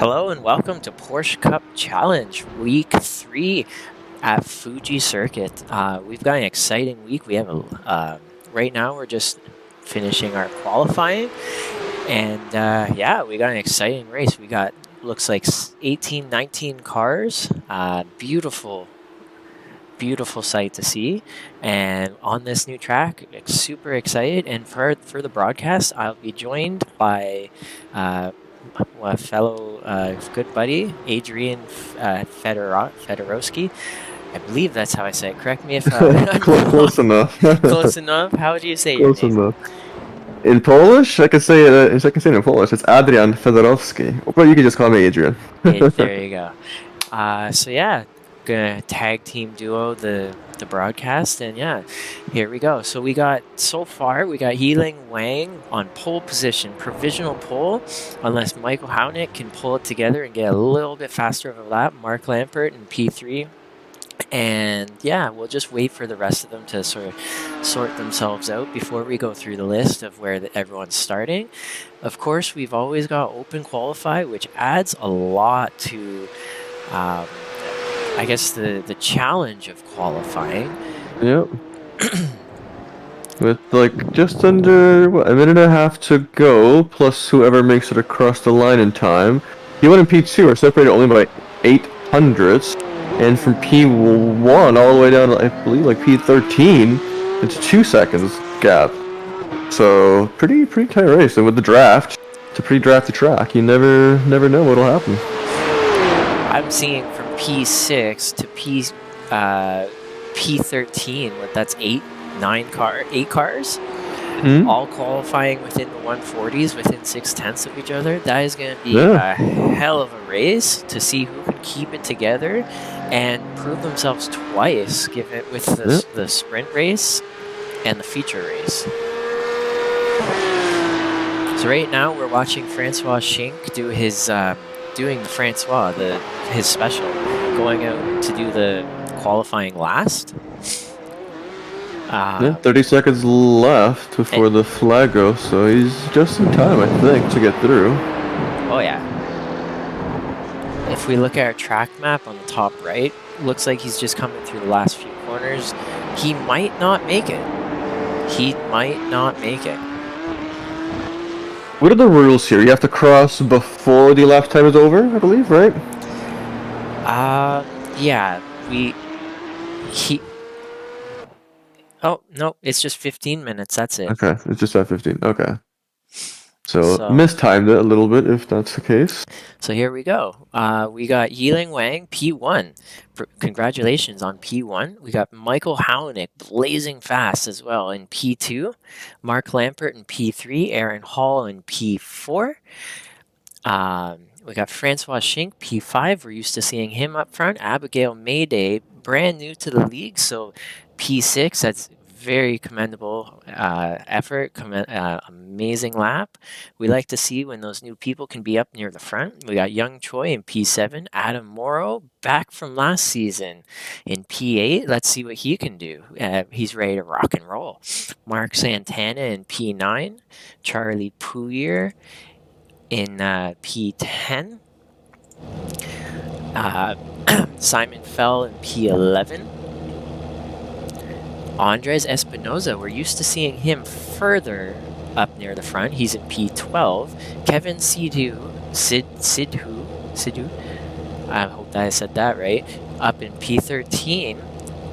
Hello and welcome to Porsche Cup Challenge Week 3 at Fuji Circuit. We've got an exciting week. We have right now we're just finishing our qualifying, and yeah, we got an exciting race. We got looks like 18, 19 cars. Beautiful sight to see, and on this new track, super excited. And for the broadcast, I'll be joined by a fellow good buddy, Adrian Fedorowski. I believe that's how I say it. Correct me if I'm Close enough. close enough. How would you say your Close name? enough. In Polish, I can say it. I can say it in Polish. It's Adrian Fedorowski, but you can just call me Adrian. There you go. So yeah, gonna tag team duo the broadcast, and yeah, here we go. So we got Yiling Wang on pole position, provisional pole, unless Michael Haunick can pull it together and get a little bit faster of a lap. Mark Lampert in P3. And yeah, we'll just wait for the rest of them to sort of sort themselves out before we go through the list of where everyone's starting. Of course, we've always got open qualify, which adds a lot to, I guess, the challenge of qualifying. Yep. With like just under a minute and a half to go, plus whoever makes it across the line in time. P1 and P2 are separated only by 800ths, and from P1 all the way down to, I believe, like P13, it's 2 seconds gap. So pretty tight race. And with the draft, it's a pretty drafty track. You never know what'll happen. I'm seeing from P6 to P13, that's 8 cars, all qualifying within the 140s, within 6/10 of each other. That is going to be a hell of a race to see who can keep it together and prove themselves twice, given it with the sprint race and the feature race. So right now we're watching Francois Schink do his doing the Francois, his special, going out to do the qualifying last. 30 seconds left before the flag goes, so he's just in time, I think, to get through. Oh yeah. If we look at our track map on the top right, looks like he's just coming through the last few corners. He might not make it. What are the rules here? You have to cross before the lap time is over, I believe, right? Yeah, oh, no, it's just 15 minutes, that's it. Okay, it's just at 15, okay. So mistimed it a little bit, if that's the case. So here we go. We got Yiling Wang, P1. Congratulations on P1. We got Michael Haunick blazing fast as well in P2. Mark Lampert in P3. Aaron Hall in P4. We got Francois Schink, P5. We're used to seeing him up front. Abigail Mayday, brand new to the league, so P6. That's very commendable effort, amazing lap. We like to see when those new people can be up near the front. We got Young Choi in P7, Adam Morrow back from last season in P8. Let's see what he can do. He's ready to rock and roll. Mark Santana in P9, Charlie Pouyer in P10, Simon Fell in P11. Andres Espinoza, we're used to seeing him further up near the front. He's in P12. Kevin Sidhu, I hope that I said that right, up in P13.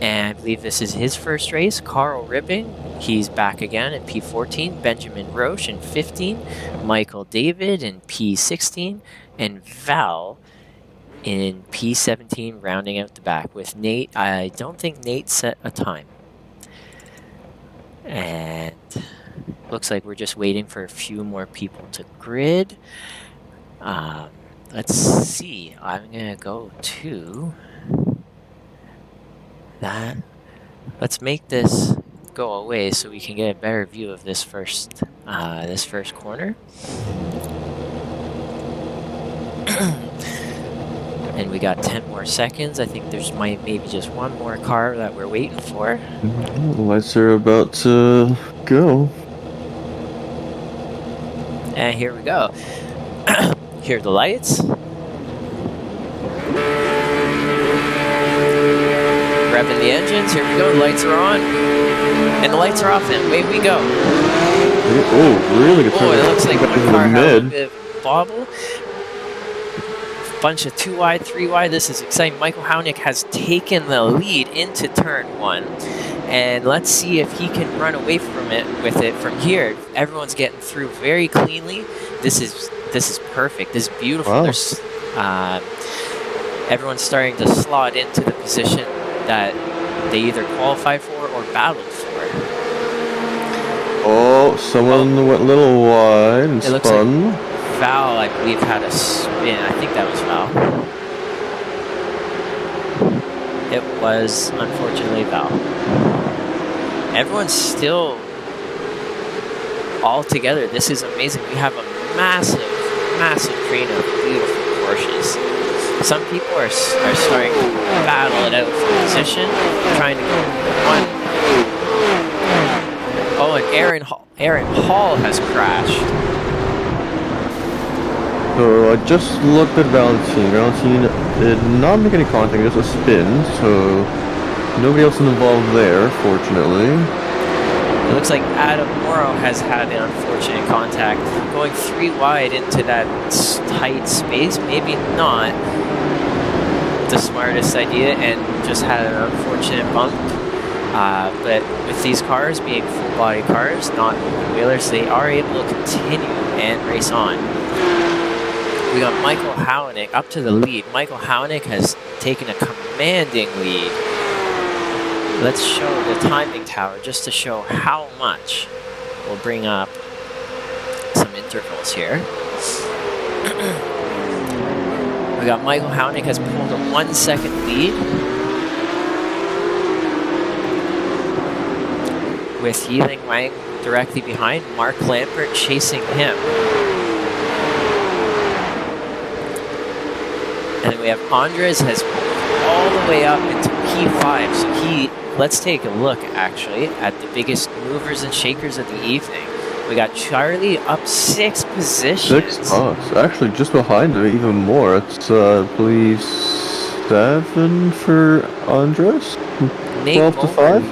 And I believe this is his first race. Carl Ripping, he's back again in P14. Benjamin Roche in 15. Michael David in P16. And Val in P17, rounding out the back with Nate. I don't think Nate set a time. And looks like we're just waiting for a few more people to grid. Let's see. I'm gonna go to that. Let's make this go away so we can get a better view of this first corner. And we got 10 more seconds. I think there's maybe just one more car that we're waiting for. Lights are about to go. And here we go. Here are the lights. revving the engines. Here we go. The lights are on. And the lights are off, and away we go. Oh, really good turn. Oh, it looks like one in car the had a mid. little bit of bobble. Bunch of 2 wide, 3 wide. This is exciting. Michael Hownick has taken the lead into turn 1. And let's see if he can run away from it with it from here. Everyone's getting through very cleanly. This is perfect. This is beautiful. Wow. There's everyone's starting to slot into the position that they either qualified for or battled for. Oh, someone went a little wide and it looks spun. Like Val, I believe, had a spin. I think that was Val. It was, unfortunately, Val. Everyone's still all together. This is amazing. We have a massive, massive train of beautiful Porsches. Some people are starting to battle it out for position, trying to go one. Oh, and Aaron Hall has crashed. So I just looked at Valentine. Valentine did not make any contact, just a spin, so nobody else involved there, fortunately. It looks like Adam Morrow has had an unfortunate contact, going 3 wide into that tight space. Maybe not the smartest idea, and just had an unfortunate bump. But with these cars being full-body cars, not open-wheelers, they are able to continue and race on. We got Michael Hownick up to the lead. Michael Hownick has taken a commanding lead. Let's show the timing tower just to show how much. We'll bring up some intervals here. We got Michael Hownick has pulled a 1 second lead, with Yiling Wang directly behind, Mark Lampert chasing him. And then we have Andres has pulled all the way up into P5, so let's take a look actually at the biggest movers and shakers of the evening. We got Charlie up 6 positions. 6 spots. Actually, just behind him, even more. It's, I believe, 7 for Andres? 12 to 5?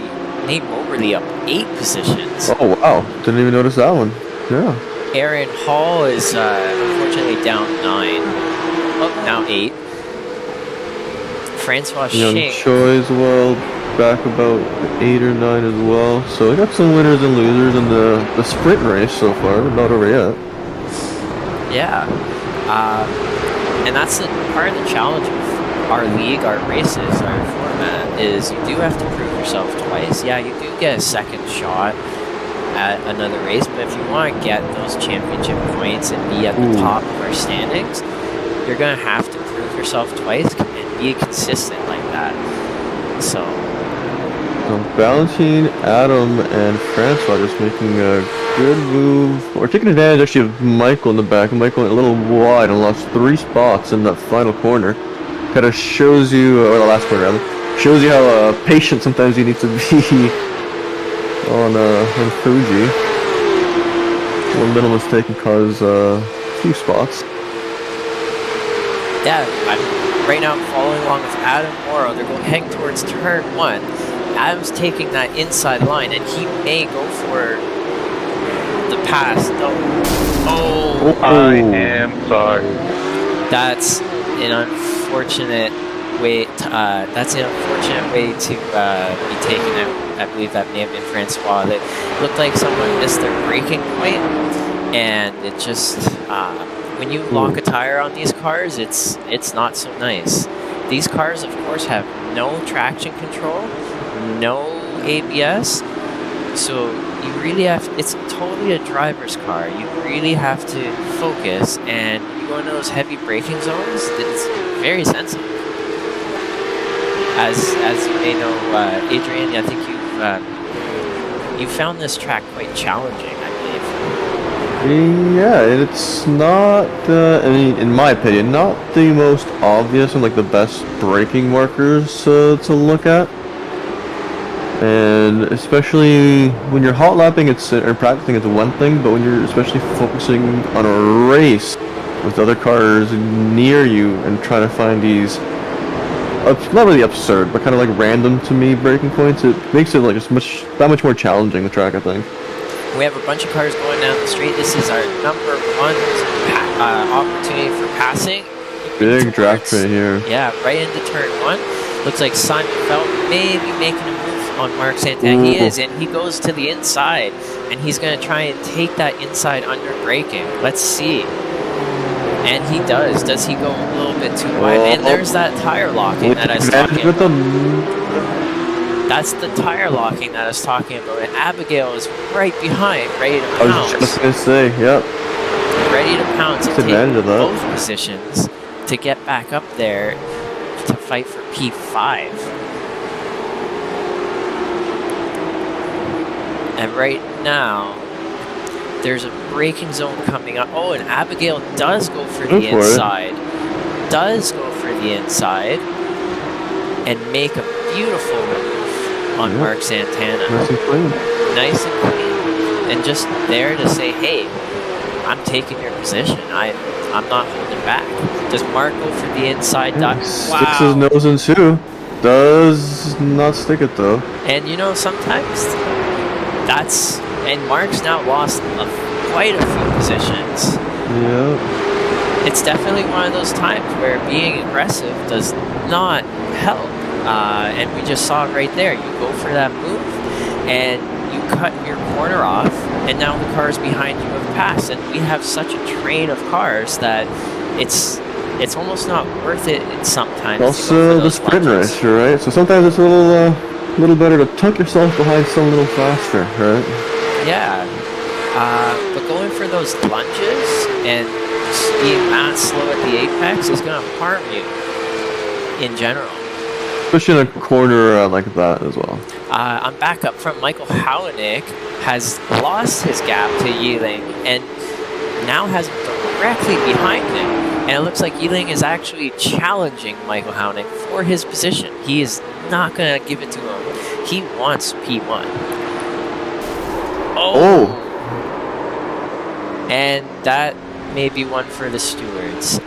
Nate Moberly up 8 positions. Oh, wow. Didn't even notice that one. Yeah. Aaron Hall is unfortunately down 9. Oh, now 8. Francois Young Shing. Choi as well, back about 8 or 9 as well. So we got some winners and losers in the sprint race so far, but not over yet. Yeah. And that's part of the challenge of our league, our races, our format, is you do have to prove yourself twice. Yeah, you do get a second shot at another race, but if you want to get those championship points and be at the top of our standings, you're going to have to prove yourself twice and be consistent like that. So Valentine, Adam, and Francois just making a good move, or taking advantage actually of Michael in the back. Michael went a little wide and lost 3 spots in that final corner. Kind of shows you, or the last corner rather, shows you how patient sometimes you need to be on Fuji. One little mistake can cause a few spots. Yeah, right now I'm following along with Adam Morrow. They're heading towards turn 1. Adam's taking that inside line, and he may go for the pass. Oh, I am sorry. That's an unfortunate way. That's an unfortunate way to be taken out. I believe that may have been Francois. It looked like someone missed their braking point, and it just when you lock a tire on these cars, it's not so nice. These cars, of course, have no traction control, no ABS, so you really have. It's totally a driver's car. You really have to focus, and when you go into those heavy braking zones, it's very sensitive. As you may know, Adrian, I think you found this track quite challenging, I believe. Yeah, it's not, I mean, in my opinion, not the most obvious and like the best braking markers to look at. And especially when you're hot lapping or practicing, it's one thing, but when you're especially focusing on a race with other cars near you and trying to find these not really absurd, but kind of like random to me braking points. It makes it like that much more challenging, the track, I think. We have a bunch of cars going down the street. This is our number one opportunity for passing. Big draft right here. Yeah, right into turn 1. Looks like Simon Felt may be making a move on Mark Santana. He is, and he goes to the inside, and he's going to try and take that inside under braking. Let's see. And he does. Does he go a little bit too wide? And there's that tire locking that I was talking about. That's the tire locking that I was talking about. And Abigail is right behind, ready to pounce. I was just going to say, yep. Ready to pounce and take both positions to get back up there to fight for P5. And right now, there's a braking zone coming up. Oh, and Abigail does go for the inside. Does go for the inside. And make a beautiful move on Mark Santana. Nice and clean. Nice and clean. And just there to say, hey, I'm taking your position. I'm not holding back. Does Mark go for the inside? Yeah, sticks his nose in two. Does not stick it though. And you know, sometimes and Mark's now lost quite a few positions. Yeah. It's definitely one of those times where being aggressive does not help. And we just saw it right there. You go for that move, and you cut your corner off, and now the cars behind you have passed. And we have such a train of cars that it's almost not worth it sometimes. Also, the sprint race, right? So sometimes it's a little better to tuck yourself behind someone a little faster, right? Yeah. But going for those lunges and being that slow at the apex is going to harm you in general. Especially in a corner like that as well. On back up front, Michael Howenick has lost his gap to Yiling and now has directly behind him. And it looks like Yiling is actually challenging Michael Howenick for his position. He is not going to give it to him. He wants P1. Oh! And that may be one for the stewards.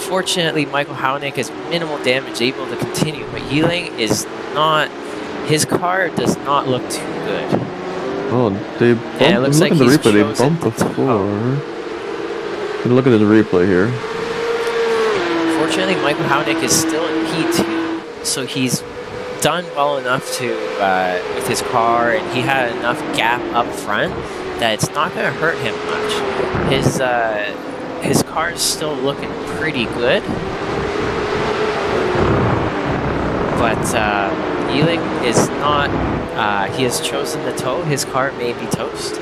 Fortunately, Michael Howenick has minimal damage, able to continue, but Yiling is not. His car does not look too good. Oh, they bumped. And it looks like the he's replay. They bumped before. Look at his replay here. Fortunately, Michael Howenick is still in P2, so he's done well enough to with his car, and he had enough gap up front that it's not going to hurt him much. His car is still looking pretty good, but Yiling is not. He has chosen to tow. His car may be toast.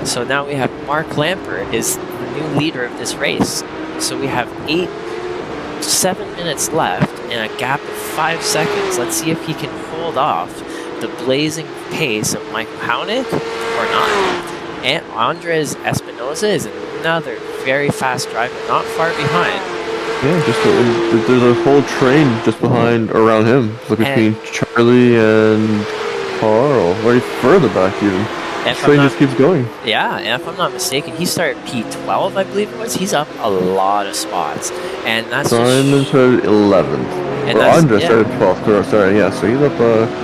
So now we have Mark Lampert is the new leader of this race. So we have 7 minutes left and a gap of 5 seconds. Let's see if he can hold off the blazing pace of Michael Howenick or not. And Andres Espinosa is another very fast driver, not far behind. Yeah, there's a whole train just behind, around him. Look between Charlie and Carl, or further back even. The train just keeps going. Yeah, and if I'm not mistaken, he started P12, I believe it was. He's up a lot of spots, and that's Simon started 11th. And Andres started 12th. Sorry, yeah. So he's up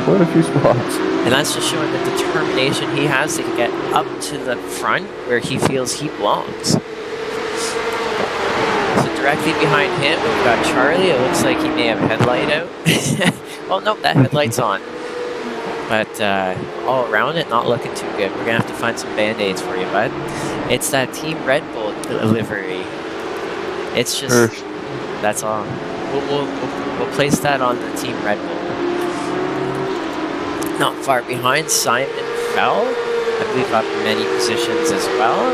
quite a few spots. And that's just showing the determination he has to get up to the front where he feels he belongs. So directly behind him, we've got Charlie. It looks like he may have a headlight out. Well, nope, that headlight's on. But all around it, not looking too good. We're going to have to find some Band-Aids for you, bud. It's that Team Red Bull livery. It's just, that's all. We'll place that on the Team Red Bull. Not far behind, Simon Fell. I believe up many positions as well.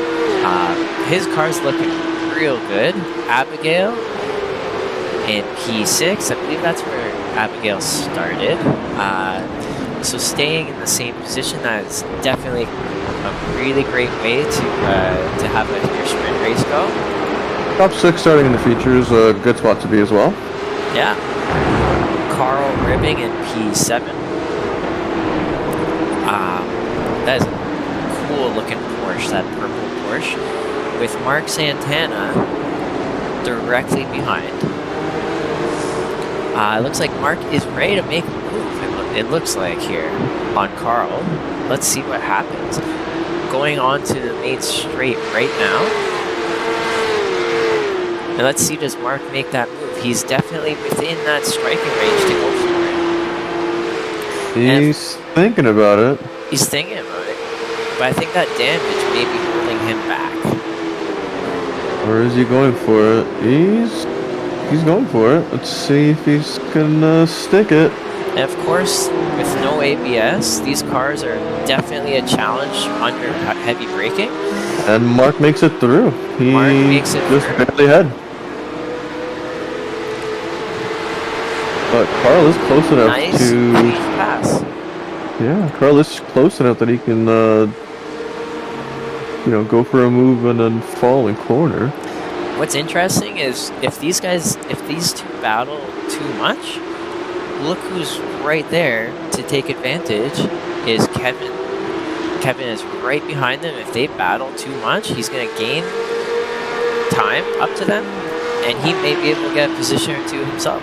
His car's looking real good. Abigail in P6. I believe that's where Abigail started. So staying in the same position, that is definitely a really great way to have your sprint race go. Top 6 starting in the features, a good spot to be as well. Yeah. Carl Ribbing in P7. That is a cool looking Porsche, that purple Porsche. With Mark Santana directly behind. It looks like Mark is ready to make a move, it looks like here, on Carl. Let's see what happens. Going on to the main straight right now. And let's see, does Mark make that move? He's definitely within that striking range to go for it. He's thinking about it. He's thinking about it. But I think that damage may be holding him back. Or is he going for it? He's going for it. Let's see if he's gonna stick it. And of course, with no ABS, these cars are definitely a challenge under heavy braking. And Mark makes it through. Mark makes it just through. barely ahead. But Carl is close enough nice to pass. Yeah, Carl is close enough that he can, go for a move and then fall in corner. What's interesting is if these two battle too much, look who's right there to take advantage is Kevin. Kevin is right behind them. If they battle too much, he's going to gain time up to them, and he may be able to get a position or two himself.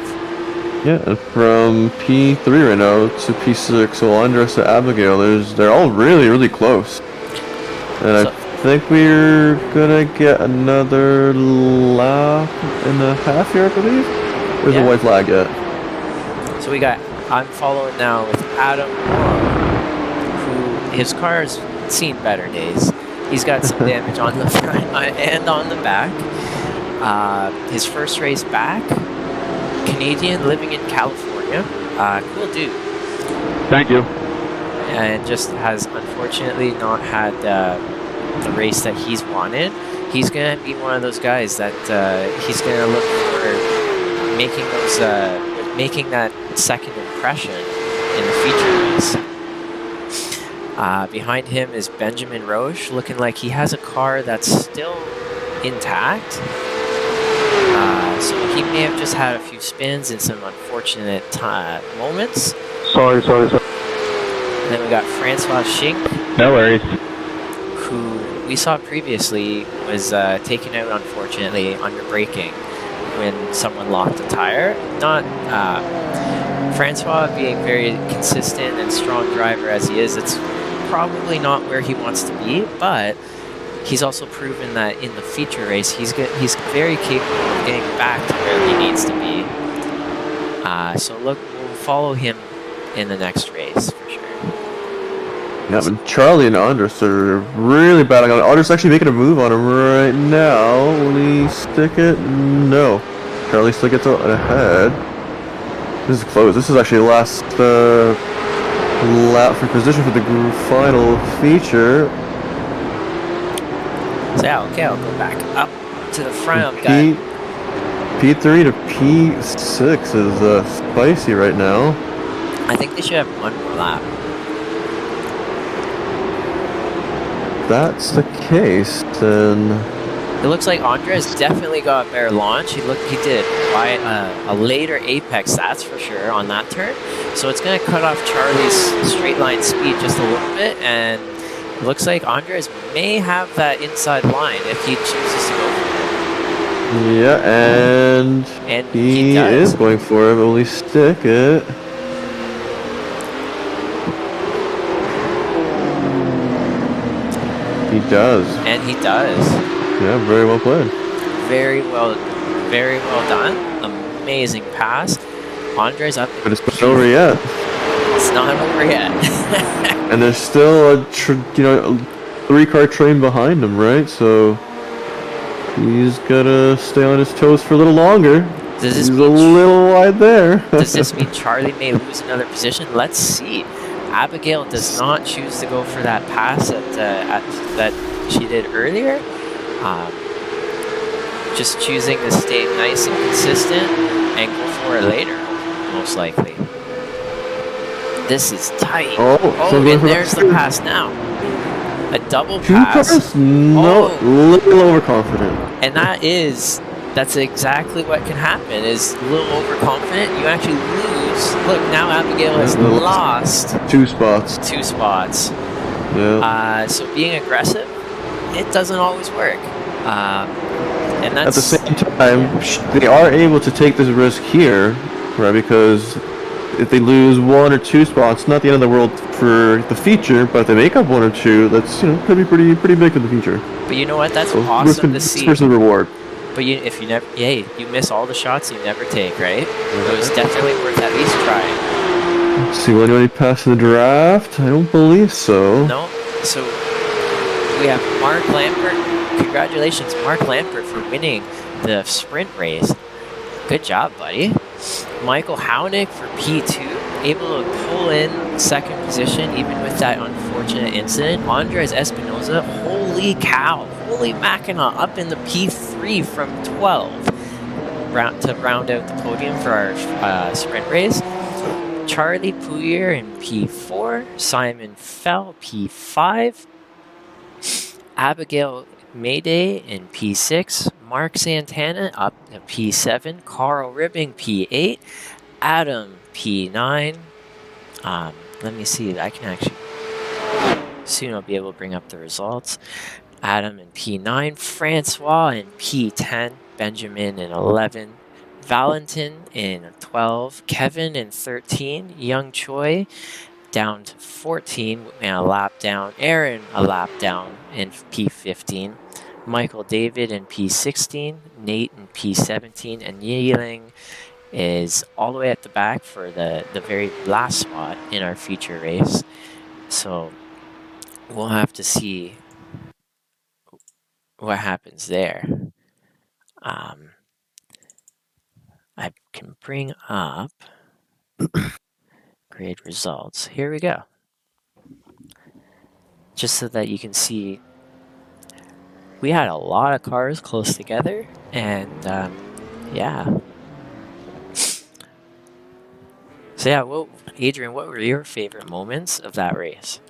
Yeah, and from P3 right now to P6, so Andres to Abigail, they're all really, really close. And I think we're gonna get another lap and a half here, I believe. There's a white flag yet. So I'm following now with Adam, who his car's seen better days. He's got some damage on the front and on the back. His first race back. Canadian living in California. Cool dude. Thank you. And just has unfortunately not had the race that he's wanted. He's going to be one of those guys that he's going to look for making that second impression in the feature race. Behind him is Benjamin Roche, looking like he has a car that's still intact. So he may have just had a few spins and some unfortunate moments. Sorry. And then we got Francois Schink. No worries. Who we saw previously was taken out, unfortunately, under braking when someone locked a tire. Not Francois being very consistent and strong driver as he is, it's probably not where he wants to be, but he's also proven that in the feature race, he's very capable of getting back to where he needs to be. So we'll follow him in the next race for sure. Yeah, but Charlie and Andres are really battling on it. Andres actually making a move on him right now. Will he stick it? No. Charlie still gets out ahead. This is close. This is actually the last lap for position for the final feature. So yeah, okay, I'll go back up to the front. P3 to P6 is spicy right now. I think they should have one more lap. If that's the case, then it looks like Andres definitely got a better launch. He did by a later apex, that's for sure, on that turn. So it's going to cut off Charlie's straight line speed just a little bit, and it looks like Andres may have that inside line if he chooses to go for it. Yeah, and he is going for it, but will he stick it? He does. And he does. Yeah, very well played. Very well done. Amazing pass. Andres up. But it's not over yet. It's not over yet. And there's still a 3-car train behind him, right? So he's gotta stay on his toes for a little longer. He's a little wide there. Does this mean Charlie may lose another position? Let's see. Abigail does not choose to go for that pass that she did earlier. Just choosing to stay nice and consistent and go for it later, most likely. This is tight. And there's the pass now. A double pass. 2 cars? No, a little overconfident. And that's exactly what can happen, is a little overconfident. You actually lose. Look, now Abigail has lost 2 spots. 2 spots. Yeah. So being aggressive, it doesn't always work. And At the that's same time, yeah. they are able to take this risk here, right? Because if they lose 1 or 2 spots, not the end of the world for the feature. But if they make up 1 or 2, that's could be pretty big for the feature. But you know what? That's So awesome to risk see. versus reward. But if you never, hey, you miss all the shots you never take, right? It was definitely worth at least trying. Let's see, will anybody pass in the draft? I don't believe so. No, so we have Mark Lampert. Congratulations, Mark Lampert, for winning the sprint race. Good job, buddy. Michael Hownick for P2, able to pull in second position even with that unfortunate incident. Andres Espinoza, holy cow, holy Mackinac, up in the P3 from 12 to round out the podium for our sprint race. Charlie Pouyer in P4, Simon Fell P5, Abigail Mayday in P6, Mark Santana up to P7, Carl Ribbing P8, Adam P9. Let me see, I can actually, soon I'll be able to bring up the results. Adam in P9, Francois in P10, Benjamin in 11, Valentin in 12, Kevin in 13, Young Choi down to 14 and a lap down, Aaron a lap down in P15, Michael David in P16, Nate in P17, and Yiling is all the way at the back for the very last spot in our feature race. So we'll have to see what happens there. I can bring up grade results. Here we go. Just so that you can see, we had a lot of cars close together, and yeah. So yeah, well, Adrian, what were your favorite moments of that race?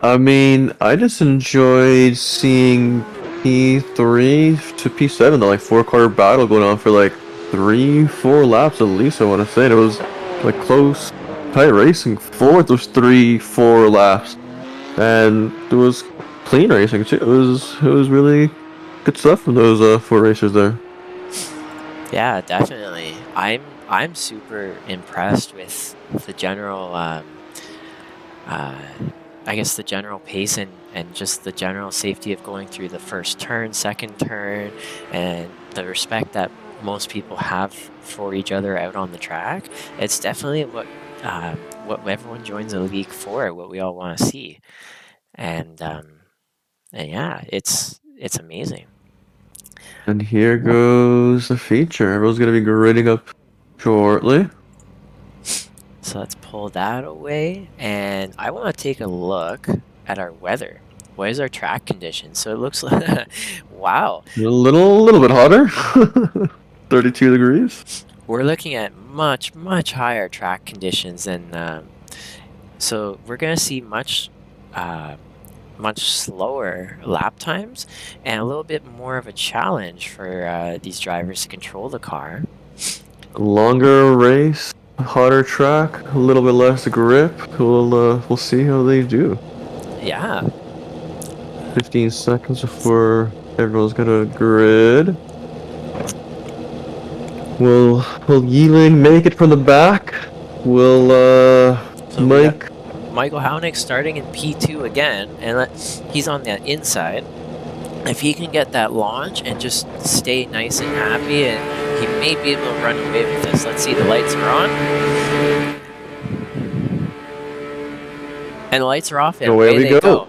I mean, I just enjoyed seeing P3 to P7, the like 4-car battle going on for like 3-4 laps at least. I want to say and it was like close, tight racing for those 3-4 laps, and it was clean racing too. It was really good stuff from those 4 racers there. Yeah, definitely. I'm super impressed with the general I guess the general pace and just the general safety of going through the first turn, second turn, and the respect that most people have for each other out on the track. It's definitely what everyone joins a league for, what we all want to see, and yeah, it's amazing. And here goes the feature. Everyone's gonna be grading up shortly. So let's pull that away, and I want to take a look at our weather. What is our track condition? So it looks like, wow. A little bit hotter. 32 degrees. We're looking at much higher track conditions, and so we're gonna see much slower lap times and a little bit more of a challenge for these drivers to control the car. Longer race, hotter track, a little bit less grip. We'll see how they do. Yeah. 15 seconds before everyone's gonna grid. Will Yiling make it from the back? Will So Mike? Michael Hownick starting in P2 again, and he's on the inside. If he can get that launch and just stay nice and happy, and he may be able to run away with this. Let's see, the lights are on. And the lights are off, and away they go.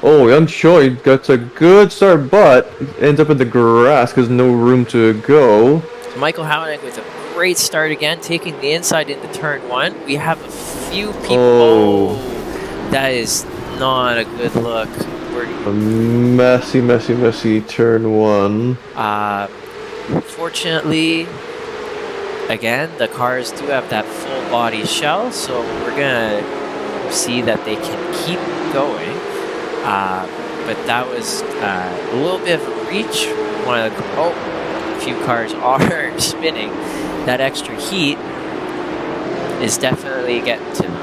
Oh, Young Choi gets a good start, but ends up in the grass because no room to go. So Michael Hownick with a great start again, taking the inside into turn 1. We have a few people. Oh, that is not a good look. A messy turn 1. Fortunately, again, the cars do have that full body shell, so we're gonna see that they can keep going. But that was a little bit of a reach. A few cars are spinning. That extra heat is definitely getting to them.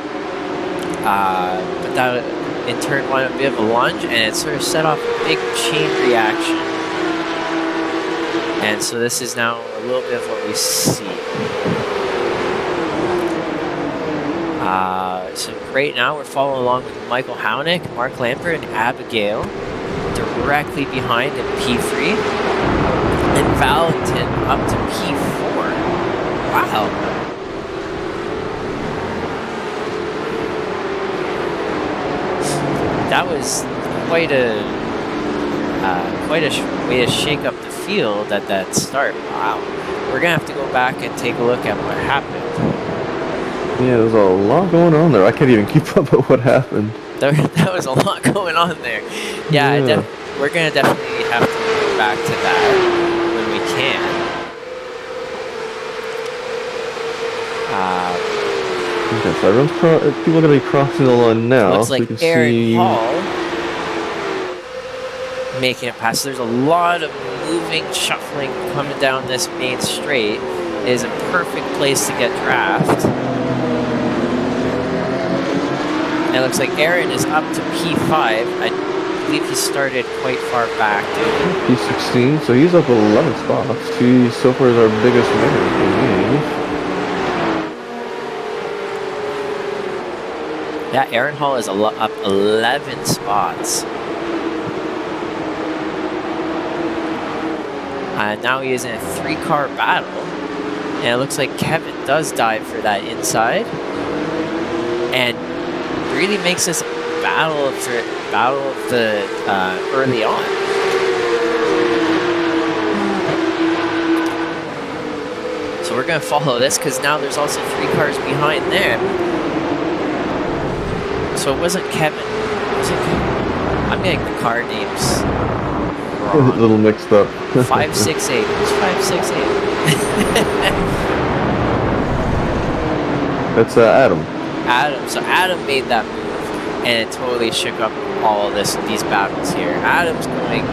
But that in turn 1, a bit of a lunge, and it sort of set off a big chain reaction And so this is now a little bit of what we see. So right now we're following along with Michael Hownick, Mark Lampert, and Abigail directly behind in P3. And Valentin up to P4. Wow. That was quite a way to shake up the field at that start. Wow. We're going to have to go back and take a look at what happened. Yeah, there's a lot going on there. I can't even keep up with what happened. That was a lot going on there. Yeah. We're going to definitely have to go back to that when we can. Okay, so people are going to be crossing the line now. Looks so like we can Aaron see... Hall making it past. There's a lot of moving, shuffling coming down this main straight. It is a perfect place to get draft. And it looks like Aaron is up to P5. I believe he started quite far back. P16, so he's up 11 spots. He so far is our biggest winner, I believe. Yeah, Aaron Hall is up 11 spots. Now he is in a 3-car battle. And it looks like Kevin does dive for that inside. And really makes this battle of the early on. So we're going to follow this because now there's also 3 cars behind them. So it wasn't Kevin. I'm getting the car names wrong. A little mixed up. 568. Who's 568? That's Adam. Adam. So Adam made that move, and it totally shook up all of these battles here. Adam's going.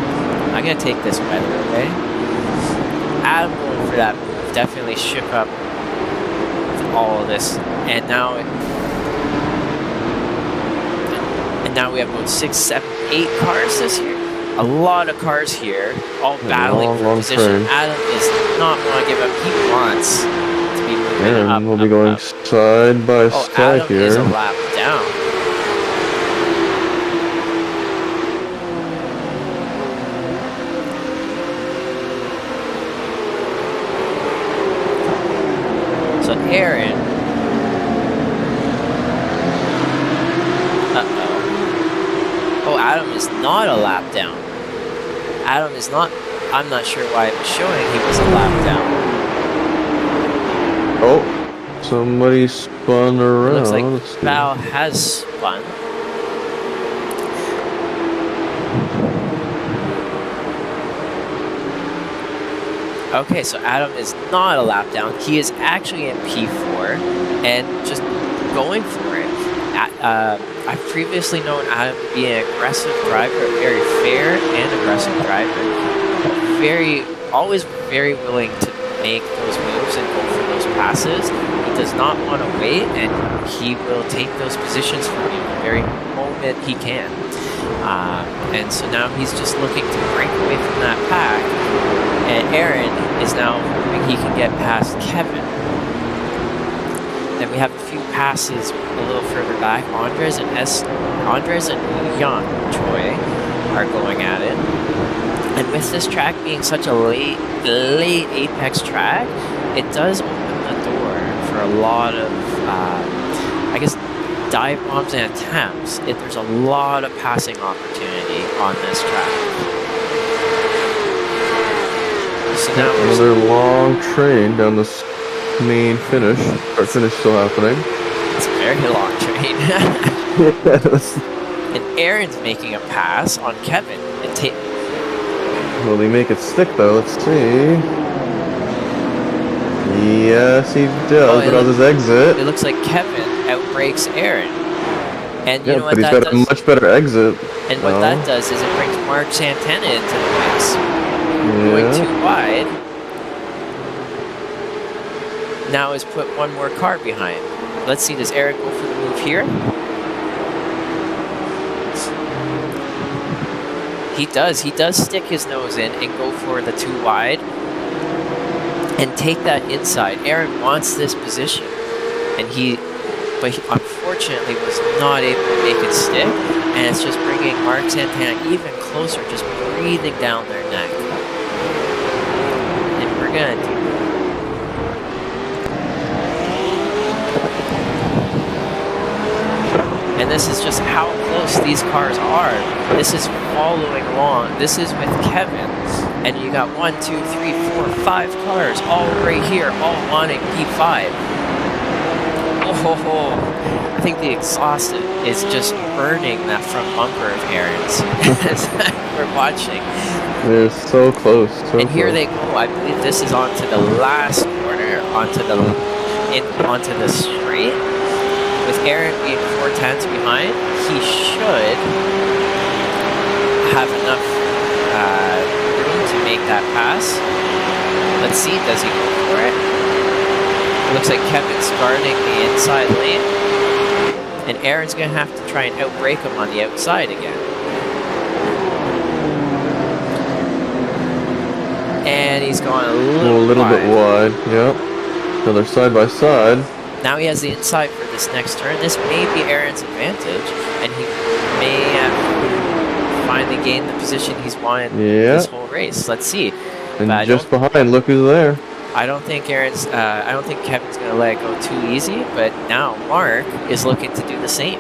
I'm gonna take this weather away. Adam going for that move definitely shook up all of this, and now we have about 6, 7, 8 cars this year. A lot of cars here, all battling for position. Adam does not want to give up. He wants to be moving up. We'll be going side by side Adam here. is a lap down. So Aaron. Uh-oh. Oh, Adam is not a lap down. Adam is not. I'm not sure why it was showing he was a lap down. Oh, somebody spun around. It looks like Val has spun. Okay, so Adam is not a lap down. He is actually in P4 and just going for it. I've previously known Adam to be an aggressive driver, a very fair and aggressive driver. Always very willing to make those moves and go for those passes. He does not want to wait, and he will take those positions from you the very moment he can. And so now he's just looking to break away from that pack. And Aaron is now hoping he can get past Kevin. Then we have a few passes a little further back. Andres and Young Choi are going at it. And with this track being such a late Apex track, it does open the door for a lot of, I guess, dive bombs and attempts. There's a lot of passing opportunity on this track. So now another long train down this main finish. Our finish still happening. It's a very long train. Yes. And Aaron's making a pass on Kevin. Will he make it stick though? Let's see. Yes, he does. But on his exit, it looks like Kevin outbreaks Aaron. And you know what but that he's got does? a much better exit. And what that does is it brings Mark Santana into the mix. Yeah. Going too wide. Now has put one more car behind. Let's see, does Aaron go for the move here? He does stick his nose in and go for the too wide. and take that inside. Aaron wants this position, and but he unfortunately was not able to make it stick, and it's just bringing Mark Santana even closer, just breathing down their neck. And we're gonna do. And this is just how close these cars are. This is following along. This is with Kevin. And you got 1, 2, 3, 4, 5 cars all right here, all wanting P5. Oh, I think the exhaust is just burning that front bumper of Aaron's as we're watching. They're so close. And here they go. I believe this is onto the last corner, onto the straight. With Aaron being 4/10 behind, he should have enough room to make that pass. Let's see, does he go for it? It looks like Kevin's guarding the inside lane. And Aaron's going to have to try and outbrake him on the outside again. And he's going a little bit wide, yep. Another side by side. Now he has the inside for this next turn. This may be Aaron's advantage, and he may have finally gained the position he's wanted this whole race. Let's see. And just behind, look who's there. I don't think Kevin's going to let it go too easy, but now Mark is looking to do the same.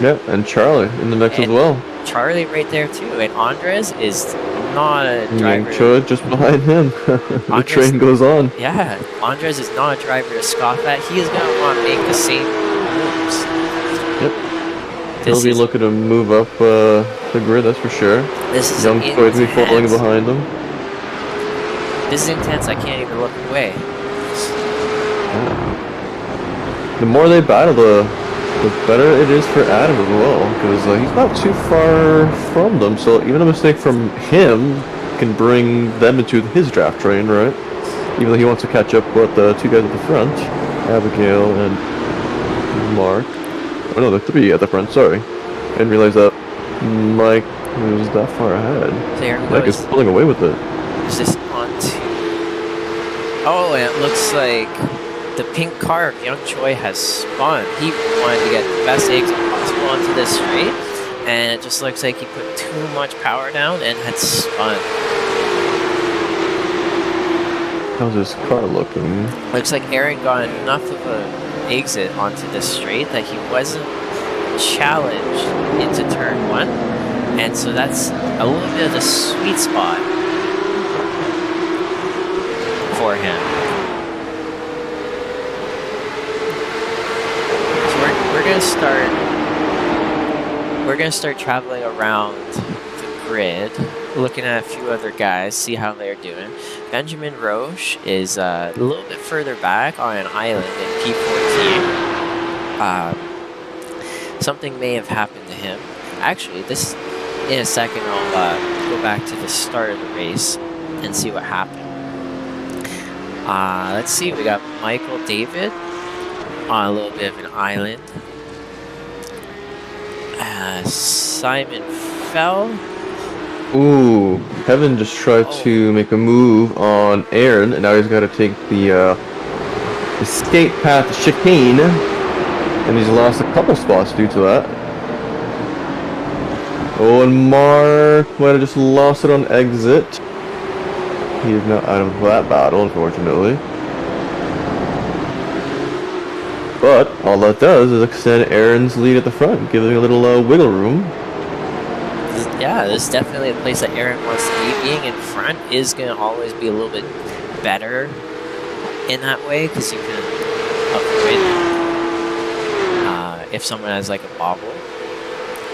Yeah, and Charlie in the mix as well. Charlie right there too, and Andres is not a driver. Chud just behind him. The train goes on. Yeah, Andres is not a driver to scoff at. He is going to want to make the same moves. Yep. He'll be looking to move up the grid, that's for sure. This is Young Chud's be falling behind him. This is intense. I can't even look away. The more they battle, the better it is for Adam as well, because he's not too far from them, so even a mistake from him can bring them into his draft train, right? Even though he wants to catch up with the two guys at the front, Abigail and Mark. Oh no, the three at the front, sorry. I didn't realize that Mike was that far ahead. So Mike is pulling away with it. Is this on to... Oh, and it looks like the pink car of Young Choi has spun. He wanted to get the best exit possible onto this straight, and it just looks like he put too much power down and had spun. How's his car looking? Looks like Aaron got enough of an exit onto this straight that he wasn't challenged into turn 1, and so that's a little bit of the sweet spot for him. We're gonna start traveling around the grid, looking at a few other guys, see how they're doing. Benjamin Roche is a little bit further back on an island in P14. Something may have happened to him. Actually, in a second I'll go back to the start of the race and see what happened. Let's see, we got Michael David on a little bit of an island. Simon fell. Ooh, Kevin just tried to make a move on Aaron, and now he's got to take the escape path chicane, and he's lost a couple spots due to that. Oh, and Mark might have just lost it on exit. He is now out of that battle, unfortunately. But all that does is extend Aaron's lead at the front, giving a little wiggle room. Yeah, this is definitely a place that Aaron wants to be. Being in front is going to always be a little bit better in that way, because you can avoid if someone has like a bobble.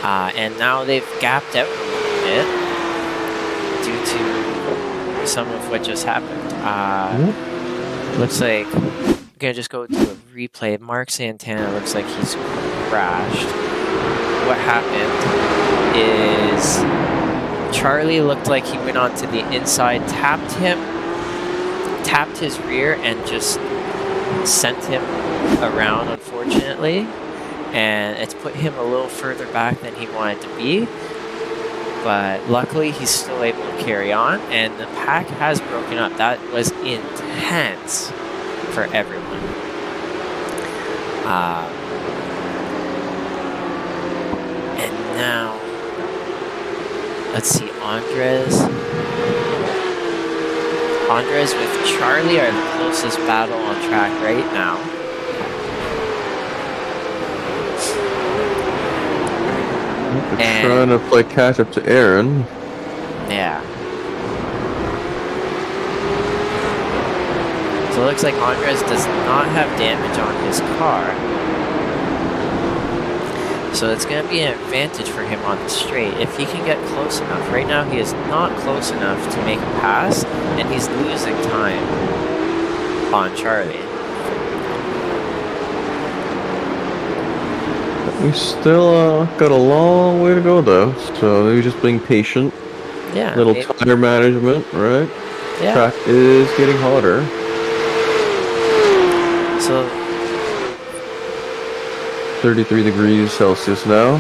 And now they've gapped out a little bit due to some of what just happened. Looks like we're going to just go to a replay. Mark Santana looks like he's crashed. What happened is Charlie looked like he went onto the inside, tapped his rear, and just sent him around, unfortunately. And it's put him a little further back than he wanted to be. but luckily he's still able to carry on, and the pack has broken up. That was intense for everyone. And now, let's see, Andres with Charlie are the closest battle on track right now. They're trying to play catch up to Aaron. Yeah. So it looks like Andres does not have damage on his car. So it's going to be an advantage for him on the straight if he can get close enough. Right now he is not close enough to make a pass, and he's losing time on Charlie. We still got a long way to go though, so maybe just being patient. Yeah. Little tire management, right? Yeah. Track is getting hotter. So 33 degrees Celsius now.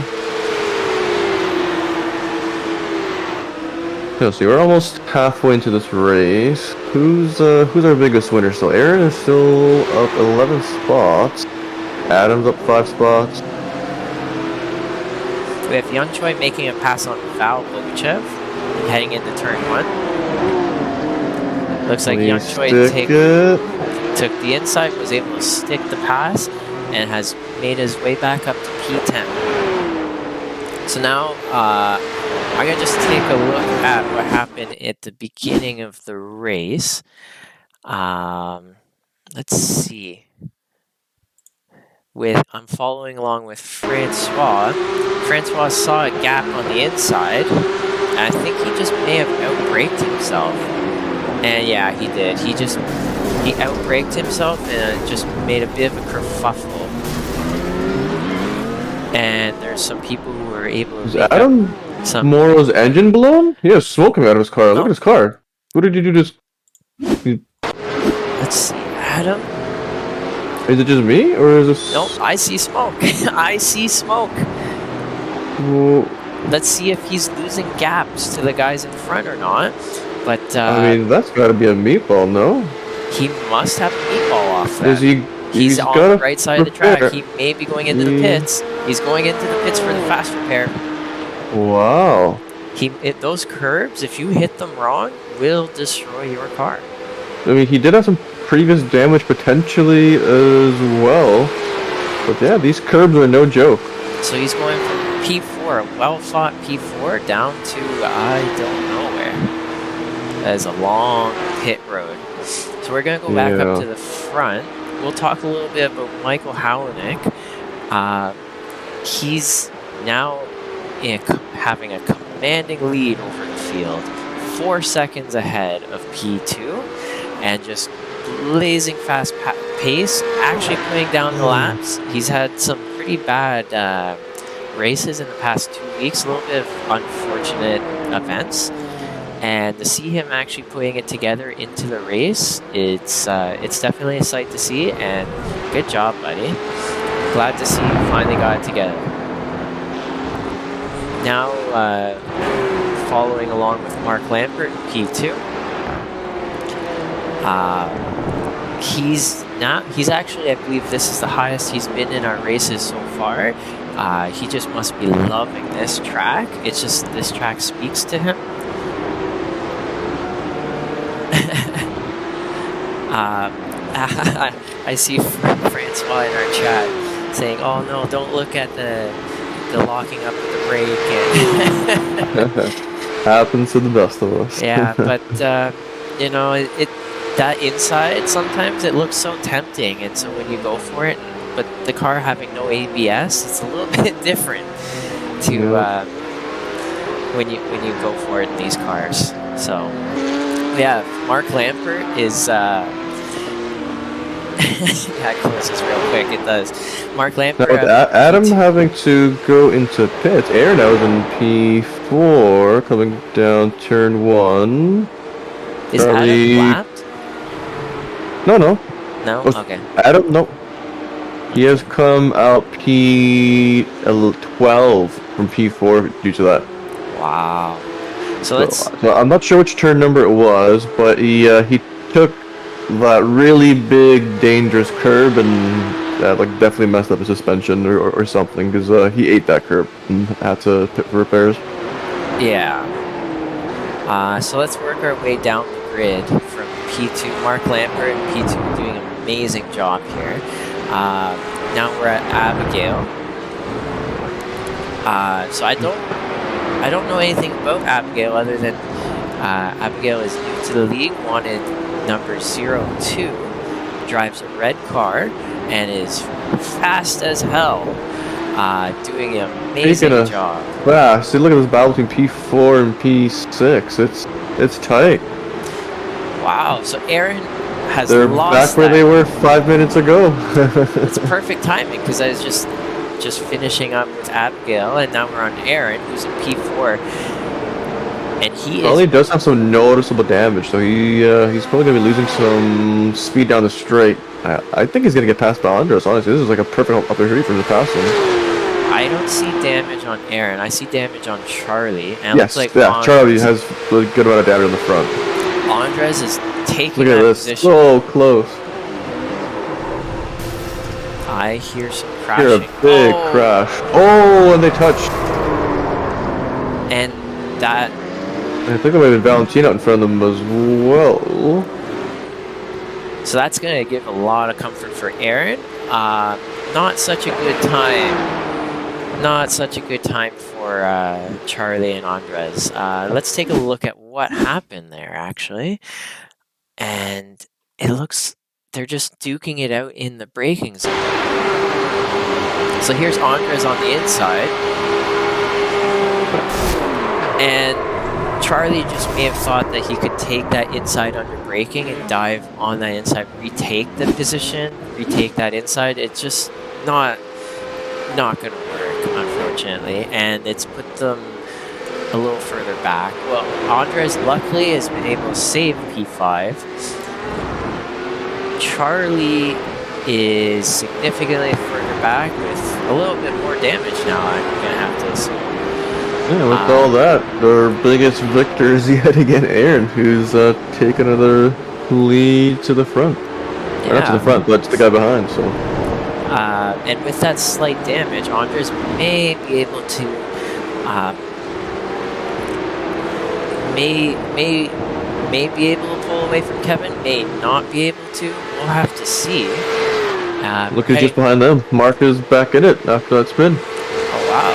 Yeah, so we're almost halfway into this race. Who's our biggest winner still? Aaron is still up 11 spots. Adam's up 5 spots. we have Young Choi making a pass on Val Boguchev heading into turn 1. Looks like Young Choi took the inside, was able to stick the pass, and has made his way back up to P10. So now I'm going to just take a look at what happened at the beginning of the race. Let's see. I'm following along with Francois. Francois saw a gap on the inside, and I think he just may have outbraked himself. And yeah, he did. He outbraked himself and just made a bit of a kerfuffle. And there's some people who were able to make Adam Morrow's engine blown? He has smoke coming out of his car. Look at his car. What did you do this? Let's see, Adam? Is it just me, or is this... Nope, I see smoke. I see smoke. Well, let's see if he's losing gaps to the guys in front or not. But I mean, that's got to be a meatball, no? He must have a meatball off that. He's on the right side of the track. He may be going into the pits. He's going into the pits for the fast repair. Wow. Those curbs, if you hit them wrong, will destroy your car. I mean, he did have some previous damage potentially as well. But yeah, these curbs are no joke. So he's going from P4, a well-fought P4, down to I don't know where. That is a long pit road. So we're going to go back up to the front. We'll talk a little bit about Michael Howlenick. He's now having a commanding lead over the field, 4 seconds ahead of P2, and just blazing fast pace, actually putting down the laps. He's had some pretty bad races in the past 2 weeks, a little bit of unfortunate events. And to see him actually putting it together into the race, it's definitely a sight to see, and good job, buddy. Glad to see you finally got it together. Now, following along with Mark Lambert in P2. He's actually, I believe this is the highest he's been in our races so far. He just must be loving this track. It's just, this track speaks to him. I see Francois in our chat saying, "Oh no, don't look at the locking up of the brake." Happens to the best of us. Yeah, but you know, that inside sometimes it looks so tempting, and so when you go for it, but the car having no ABS, it's a little bit different to when you go for it in these cars. So. Yeah, Mark Lambert is that closes real quick, it does. Mark Lambert. Now, with Adam having to go into pits, Aaron now is in P4, coming down turn 1. Is Adam lapped? No. No? Okay. Adam, no. He has come out P12 from P4 due to that. Wow. So let's. So I'm not sure which turn number it was, but he took that really big, dangerous curb and that like definitely messed up his suspension or something because he ate that curb and had to pit for repairs. Yeah. So let's work our way down the grid from P2. Mark Lambert and P2 doing an amazing job here. Now we're at Abigail. So I don't know anything about Abigail other than Abigail is new to the league, wanted number 02, drives a red car, and is fast as hell, doing an amazing job. Wow, see, look at this battle between P4 and P6. It's tight. Wow, so Aaron has They're lost back where they were 5 minutes ago. It's perfect timing because I was just finishing up with Abigail, and now we're on Aaron, who's in P4. And he does have some noticeable damage, so he's probably gonna be losing some speed down the straight. I think he's gonna get past Andres. Honestly, this is like a perfect opportunity for him to pass him. I don't see damage on Aaron. I see damage on Charlie. And yes, it looks like yeah, Charlie has a good amount of damage on the front. Andres is taking Look at this. position. So close. I hear some crashing. Hear a big crash. Oh, and they touched. And that. I think there might have been Valentina out in front of them as well. So that's going to give a lot of comfort for Aaron. Not such a good time. Not such a good time for Charlie and Andres. Let's take a look at what happened there, actually. And it looks they're just duking it out in the braking zone. So here's Andres on the inside. And Charlie just may have thought that he could take that inside under braking and dive on that inside, retake the position, retake that inside. It's just not going to work, unfortunately, and it's put them a little further back. Well, Andres luckily has been able to save P5. Charlie is significantly further back with a little bit more damage now, I'm going to have to assume. Yeah, with all that, their biggest victor is yet again Aaron, who's taken another lead to the front. Yeah. Not to the front, but to the guy behind. So. And with that slight damage, Andres may be able to may be able to pull away from Kevin. May not be able to. We'll have to see. Look who's just behind them. Mark is back in it after that spin. Oh wow.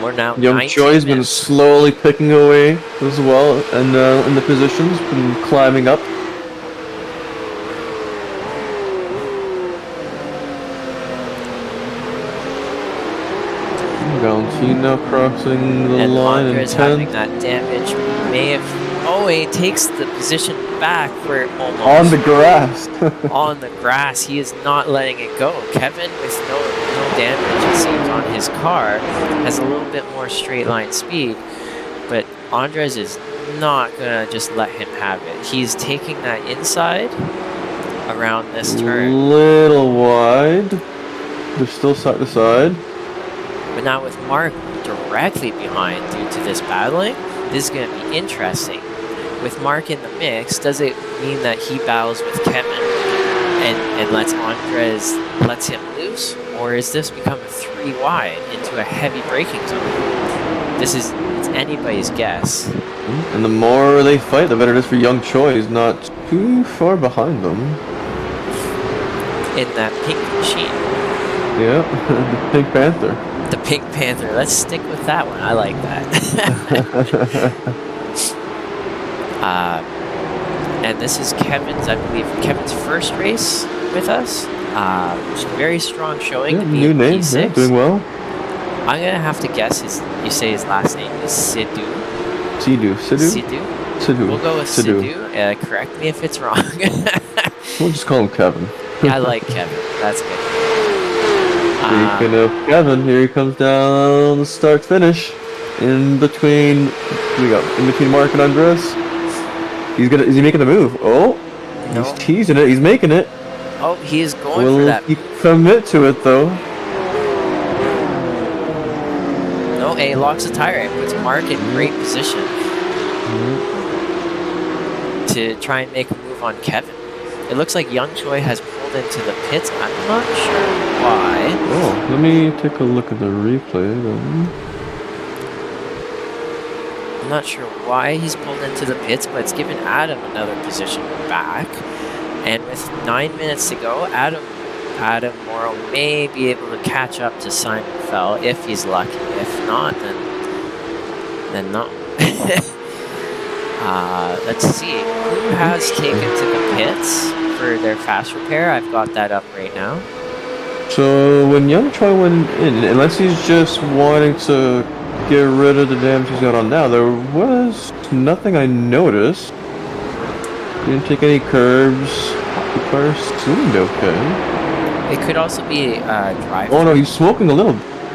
We're now Young Choi's been slowly picking away as well, and in the positions, been climbing up. Valentina crossing the line in 10th. Having that damage may have. Oh, he takes the position back where it almost. On the grass. On the grass. He is not letting it go. Kevin, with no damage, it seems, on his car, has a little bit more straight line speed. But Andres is not going to just let him have it. He's taking that inside around this turn. A little wide. They're still side to side. But now with Mark directly behind due to this battling, this is going to be interesting. With Mark in the mix, does it mean that he battles with Kevin and lets Andres lets him loose? Or is this become a 3 wide into a heavy braking zone? It's anybody's guess. And the more they fight, the better it is for Young Choi. He's not too far behind them. In that pink machine. Yeah, the Pink Panther. The Pink Panther. Let's stick with that one. I like that. And this is Kevin's, I believe, Kevin's first race with us. Very strong showing. Yeah, new name, yeah, doing well. I'm gonna have to guess you say his last name is Sidhu. Sidhu. We'll go with Sidhu. Correct me if it's wrong. We'll just call him Kevin. I like Kevin. That's good. Speaking of Kevin, here he comes down the start finish. In between Mark and Andres. Is he making the move? Oh, no. He's teasing it. He's making it. Oh, he is going for that. Will he commit to it though? No, and he locks the tire and puts Mark in great position to try and make a move on Kevin. It looks like Young Choi has pulled into the pits. I'm not sure why. Oh, let me take a look at the replay then. I'm not sure why he's pulled into the pits, but it's given Adam another position back. And with 9 minutes to go, Adam Morrow may be able to catch up to Simon Fell if he's lucky. If not, then no. Let's see. Who has taken to the pits for their fast repair? I've got that up right now. So when Young Choi went in, unless he's just wanting to get rid of the damage he's got on now, there was nothing I noticed. Didn't take any curbs. The car seemed okay. It could also be drive. Oh no, he's smoking a little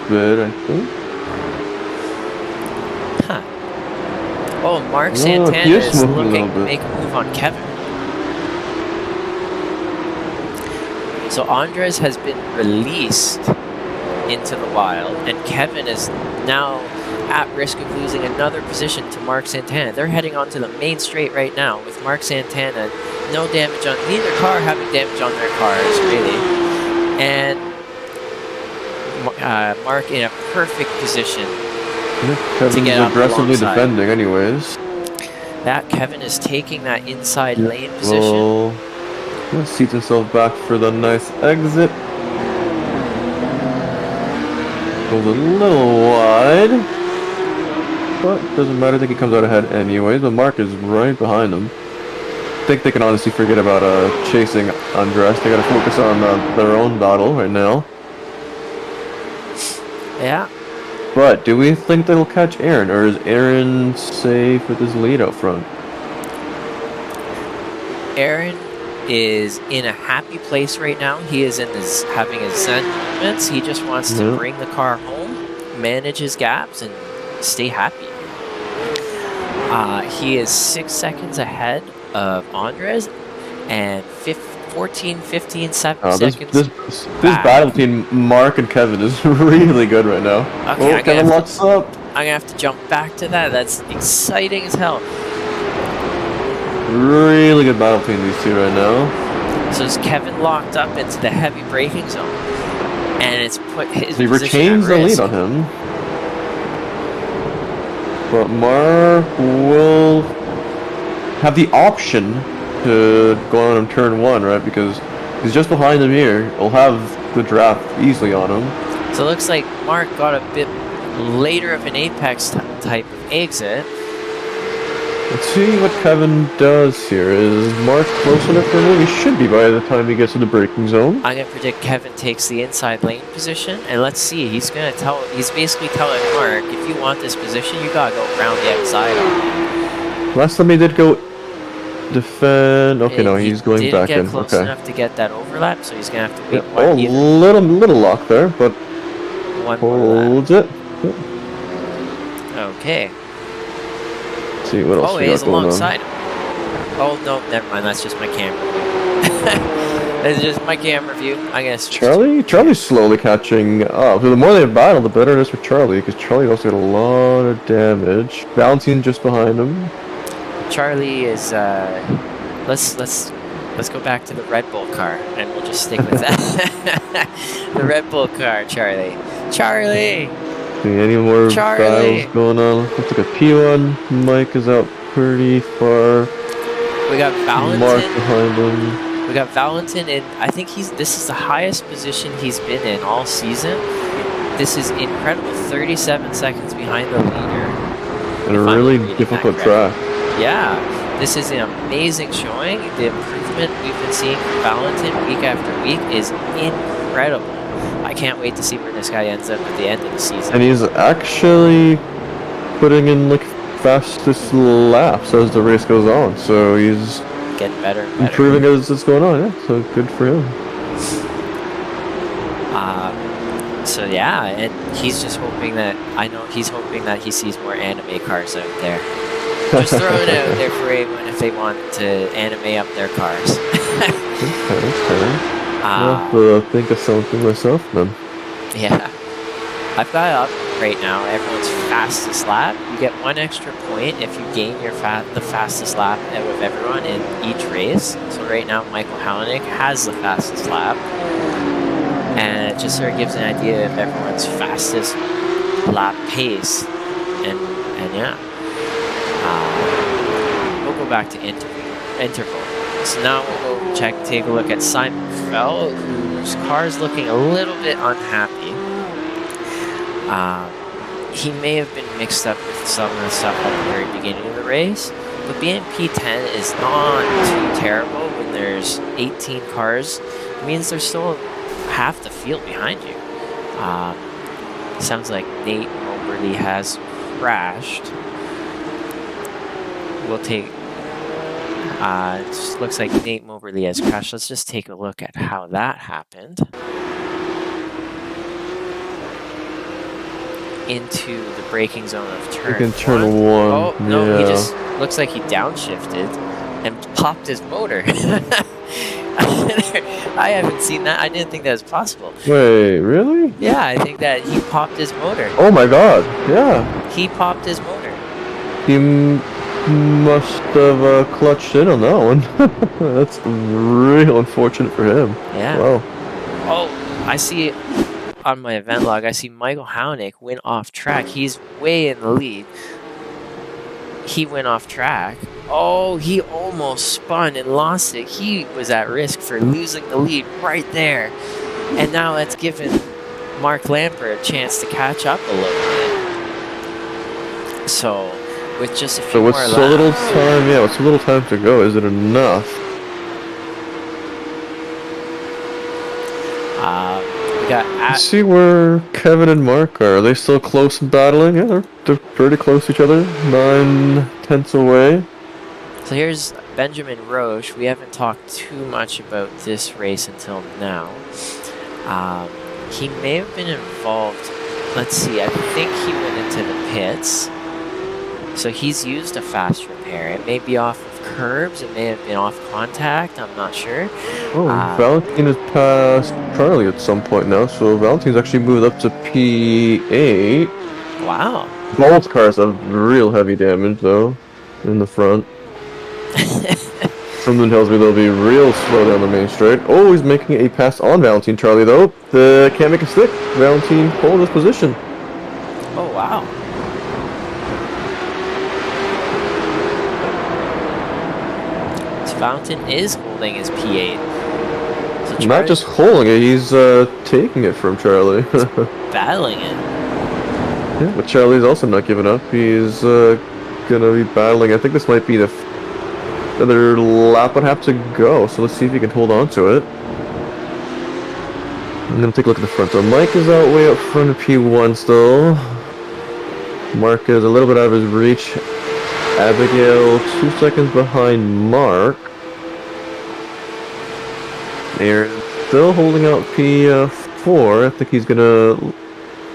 bit, I think. Huh. Oh, Mark Santana is looking to make a move on Kevin. So Andres has been released into the wild, and Kevin is now at risk of losing another position to Mark Santana. They're heading onto the main straight right now with Mark Santana. No damage on neither car having damage on their cars, really. And Mark in a perfect position to get up aggressively alongside. defending anyways. That Kevin is taking that inside lane position. Oh, seats himself back for the nice exit. Goes a little wide, but doesn't matter. I think he comes out ahead anyways. But Mark is right behind him. I think they can honestly forget about chasing Andres. They gotta focus on their own battle right now. Yeah. But do we think they'll catch Aaron, or is Aaron safe with his lead out front? Aaron is in a happy place right now. He is having his Zen moments. He just wants to bring the car home, manage his gaps, and stay happy. He is 6 seconds ahead of Andres and 14, 15, 7 seconds. This battle between Mark and Kevin is really good right now. Okay, Kevin locks up. I'm gonna have to jump back to that. That's exciting as hell. Really good battle between these two right now. So is Kevin locked up into the heavy braking zone, and it's put his He position retains at the risk. lead on him. But Mark will have the option to go on turn 1, right? Because he's just behind him here. He'll have the draft easily on him. So it looks like Mark got a bit later of an apex type of exit. Let's see what Kevin does here. Is Mark close enough for a move? He should be by the time he gets to the braking zone. I'm gonna predict Kevin takes the inside lane position, and let's see. He's basically telling Mark, if you want this position, you gotta go around the outside on it. Last time he did go defend. Okay, no, he's going back in. He didn't get close enough to get that overlap, so he's gonna have to wait one little lock there, but one holds it. Yep. Okay. See what else we got he's going alongside him. Oh no, never mind. That's just my camera view. That's just my camera view. I guess. Charlie's slowly catching up. So the more they battle, the better it is for Charlie, because Charlie also got a lot of damage. Valentine just behind him. Charlie is. Let's go back to the Red Bull car, and we'll just stick with that. The Red Bull car, Charlie. Charlie. See any more battles going on? Looks like a P1. Mike is out pretty far. We got Valentin. Mark behind him. We got Valentin in. I think this is the highest position he's been in all season. This is incredible. 37 seconds behind the leader. And a really difficult track. Yeah, this is an amazing showing. The improvement we've been seeing from Valentin week after week is incredible. I can't wait to see where this guy ends up at the end of the season. And he's actually putting in like fastest laps as the race goes on. So he's getting better and better. Improving as it's going on, yeah. So good for him. So yeah, and he's just hoping that he's hoping that he sees more anime cars out there. Just throwing it out there for everyone if they want to anime up their cars. Okay. I'll have to think of something myself then. Yeah. I've got right now. Everyone's fastest lap. You get 1 extra point if you gain the fastest lap out of everyone in each race. So right now, Michael Halanek has the fastest lap. And it just sort of gives an idea of everyone's fastest lap pace. And yeah. We'll go back to interval. So now we'll go take a look at Simon Fell, whose car is looking a little bit unhappy. He may have been mixed up with some of the stuff at the very beginning of the race, but being P10 is not too terrible when there's 18 cars. It means there's still half the field behind you. Sounds like Nate Moberly has crashed. We'll take... it looks like Nate Moberly has crashed. Let's just take a look at how that happened. Into the braking zone of turn 1. Oh, no, yeah. He just looks like he downshifted and popped his motor. I haven't seen that. I didn't think that was possible. Wait, really? Yeah, I think that he popped his motor. Oh my god, yeah. He popped his motor. He must have clutched in on that one. That's real unfortunate for him. Yeah. Wow. Oh, I see on my event log, I see Michael Halanek went off track. He's way in the lead. He went off track. Oh, he almost spun and lost it. He was at risk for losing the lead right there. And now that's given Mark Lampert a chance to catch up a little bit. So, with just a few more laps. So little time, yeah, with so little time to go, is it enough? Let's see where Kevin and Mark are. Are they still close and battling? Yeah, they're pretty close to each other. 9/10 away. So here's Benjamin Roche. We haven't talked too much about this race until now. He may have been involved. Let's see. I think he went into the pits. So he's used a fast repair. It may be off of curbs. It may have been off contact. I'm not sure. Oh, Valentin has passed Charlie at some point now. So Valentin's actually moved up to P8. Wow. Both cars have real heavy damage though in the front. Something tells me they'll be real slow down the main straight. Oh, he's making a pass on Valentin Charlie though. Can't make a stick. Valentin holds his position. Oh wow. Valentin is holding his P8. So not just holding it, he's taking it from Charlie. Battling it. Yeah, but Charlie's also not giving up. He's gonna be battling. I think this might be the another lap would have to go. So let's see if he can hold on to it. I'm gonna take a look at the front. So Mike is out way up front of P1 still. Mark is a little bit out of his reach. Abigail 2 seconds behind Mark. They're still holding out P4. I think he's gonna,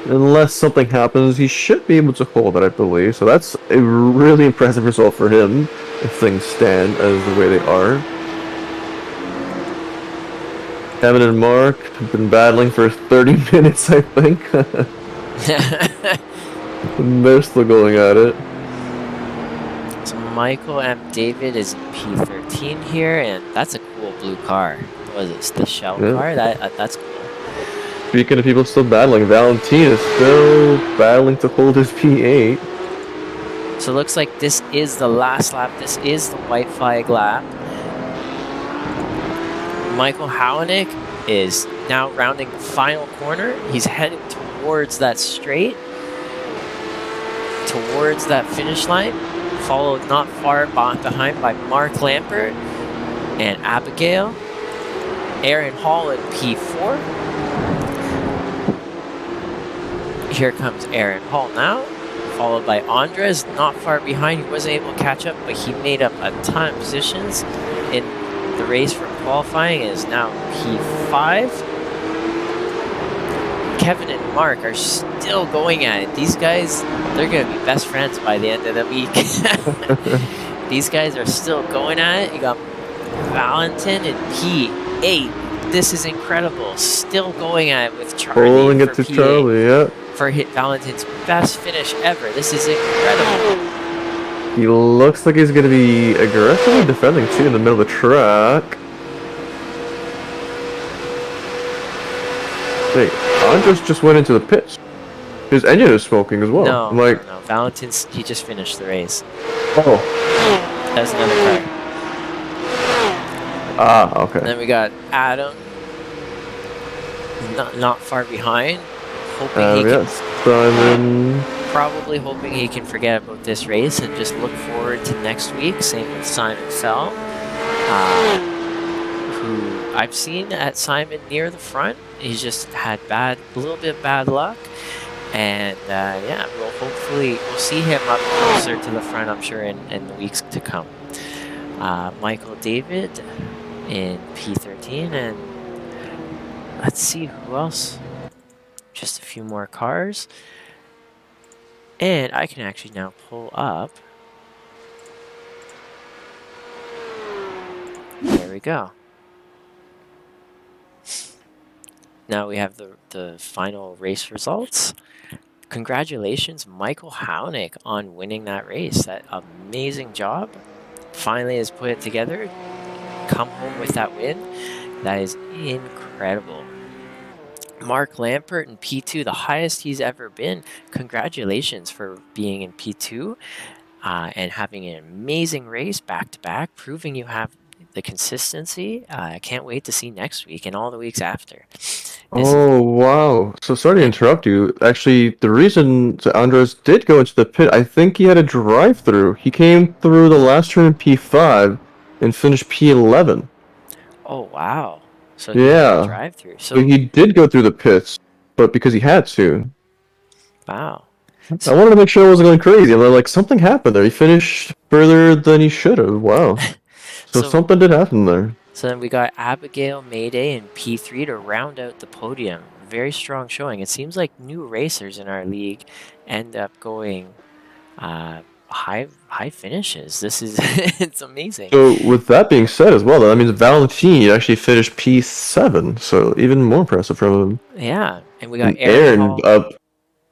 unless something happens, he should be able to hold it, I believe. So that's a really impressive result for him, if things stand as the way they are. Kevin and Mark have been battling for 30 minutes, I think. They're still going at it. So Michael M. David is in P13 here, and that's a cool blue car. What is it? The Shell car? That's cool. Speaking of people still battling, Valentin is still battling to hold his P8. So it looks like this is the last lap. This is the white flag lap. Michael Halanek is now rounding the final corner. He's heading towards that straight, towards that finish line, followed not far behind by Mark Lampert and Abigail. Aaron Hall in P4. Here comes Aaron Hall now, followed by Andres, not far behind. He wasn't able to catch up, but he made up a ton of positions in the race for qualifying and is now P5. Kevin and Mark are still going at it. These guys, they're going to be best friends by the end of the week. These guys are still going at it. You got Valentin and P8. This is incredible. Still going at it with Charlie. Pulling it to Charlie, yeah. for Valentin's best finish ever. This is incredible. He looks like he's going to be aggressively defending too in the middle of the track. Wait, Andres just went into the pits. His engine is smoking as well. No, I'm like, no. Valentin's, he just finished the race. oh, That's another car. okay. And then we got Adam, not far behind, hoping he can. Simon. Probably hoping he can forget about this race and just look forward to next week. Same with Simon Fell, who I've seen at Simon near the front. He's just had a little bit of bad luck. And yeah, we'll see him up closer to the front, I'm sure, in the weeks to come. Michael David in P13, and let's see who else. Just a few more cars. And I can actually now pull up. There we go. Now we have the final race results. Congratulations, Michael Haunick, on winning that race. That amazing job. Finally has put it together. Come home with that win. That is incredible. Mark Lampert in P2, the highest he's ever been. Congratulations for being in P2 and having an amazing race back-to-back, proving you have the consistency. I can't wait to see next week and all the weeks after. Wow. So sorry to interrupt you. Actually, the reason Andres did go into the pit, I think he had a drive-through. He came through the last turn in P5 and finished P11. Oh, wow. So he had a Yeah. drive-through. So he did go through the pits, but because he had to. Wow. I wanted to make sure I wasn't going crazy. And they're like, something happened there. He finished further than he should have. Wow. So something did happen there. So then we got Abigail Mayday in P3 to round out the podium. Very strong showing. It seems like new racers in our league end up going high finishes. This is it's amazing. So with that being said as well, that means Valentin actually finished P7, so even more impressive from him. Yeah, and we got Aaron up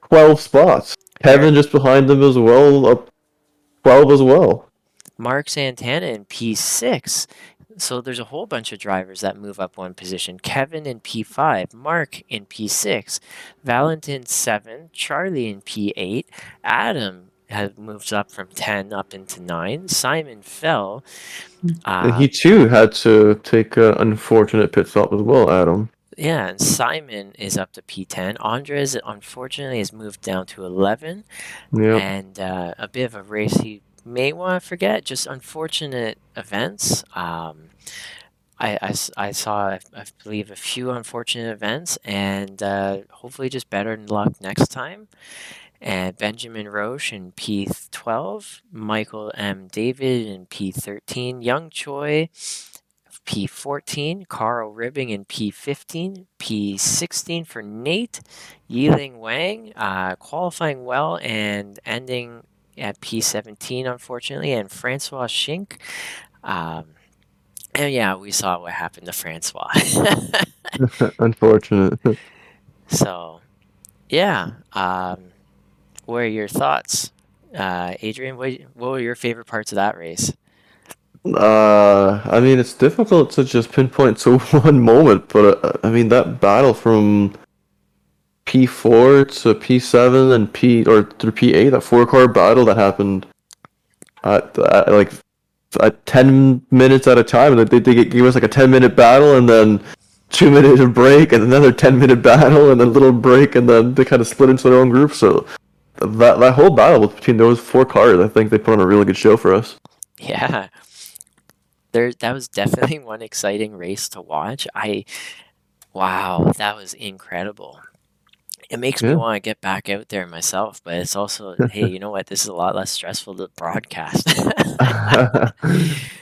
12 spots. Kevin just behind them as well, up 12 as well. Mark Santana in P6. So there's a whole bunch of drivers that move up one position. Kevin in P5, Mark in P6, Valentin 7, Charlie in P8, Adam has moved up from 10 up into 9, Simon fell. And he too had to take an unfortunate pit stop as well, Adam. Yeah, and Simon is up to P10. Andres, unfortunately, has moved down to 11. Yep. And a bit of a race he may want to forget, just unfortunate events. I saw, I believe, a few unfortunate events, and hopefully just better luck next time. And Benjamin Roche in P12, Michael M. David in P13, Young Choi P14, Carl Ribbing in P15, P16 for Nate, Yiling Wang, qualifying well and ending at P17, unfortunately, and Francois Schink. And yeah, we saw what happened to Francois. Unfortunate. So, yeah. What are your thoughts? Adrian, what were your favorite parts of that race? I mean, it's difficult to just pinpoint to one moment, but I mean, that battle from P4 to P7 and through P8, that four-car battle that happened at like at 10 minutes at a time, and they gave us like a 10-minute battle, and then 2 minutes of break, and another 10-minute battle, and then a little break, and then they kind of split into their own group. So that whole battle between those four cars, I think they put on a really good show for us. Yeah. That was definitely one exciting race to watch. Wow, that was incredible. It makes me want to get back out there myself, but it's also, hey, you know what? This is a lot less stressful to broadcast.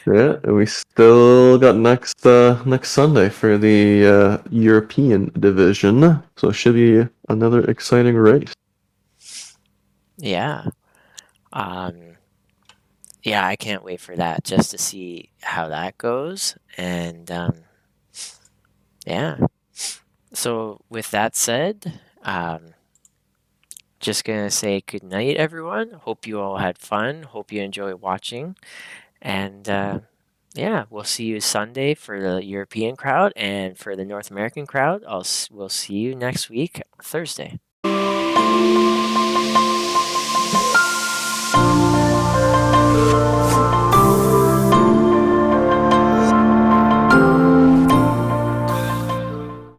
Yeah, we still got next Sunday for the European division, so it should be another exciting race. Yeah. Yeah, I can't wait for that just to see how that goes. And yeah. So with that said, just gonna say good night, everyone. Hope you all had fun. Hope you enjoy watching. And yeah, we'll see you Sunday for the European crowd, and for the North American crowd, we'll see you next week, Thursday.